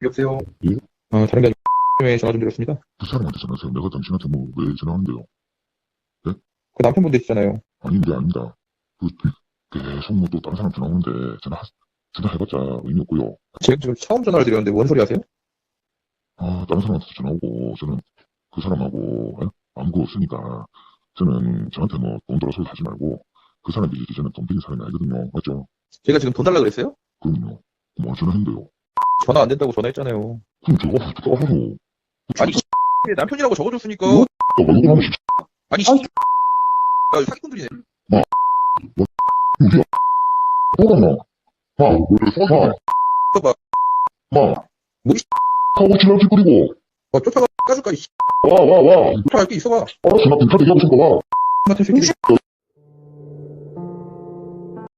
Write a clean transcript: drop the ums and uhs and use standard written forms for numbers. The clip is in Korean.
여보세요? 예? 다른 게 아니고 에 전화 좀 드렸습니다. 그 사람한테 전화하세요. 내가 당신한테 뭐 왜 전화하는데요? 그 남편분 되시잖아요. 아닌데 아닙니다. 그 계속 뭐 또 다른 사람 전화 오는데 전화해봤자 의미 없고요. 제가 지금 처음 전화를 드렸는데 뭔 소리 하세요? 다른 사람한테 전화 오고 저는 그 사람하고 아무거 없으니까 저는 저한테 뭐 돈 달라 소리 하지 말고 그 사람이 이제 저는 돈 빌린 사람이 아니거든요. 맞죠? 제가 지금 돈 달라 그랬어요? 그럼요. 뭐 전화했는데요. 전화 안 된다고 전화했잖아요. 그럼 제가 알아서 아니 남편이라고 적어줬으니까. 뭐? 나 말고 하면 아니 사기꾼들이네. 우리야. 뭐가 왜 쏴? 봐. 뭐 하고 지랄지 뿌리고 쫓아가 까줄까 이 와. 쫓아갈 게 있어봐. 알았어. 나 경찰 얘기하고 있으니까 와. 같은 새끼.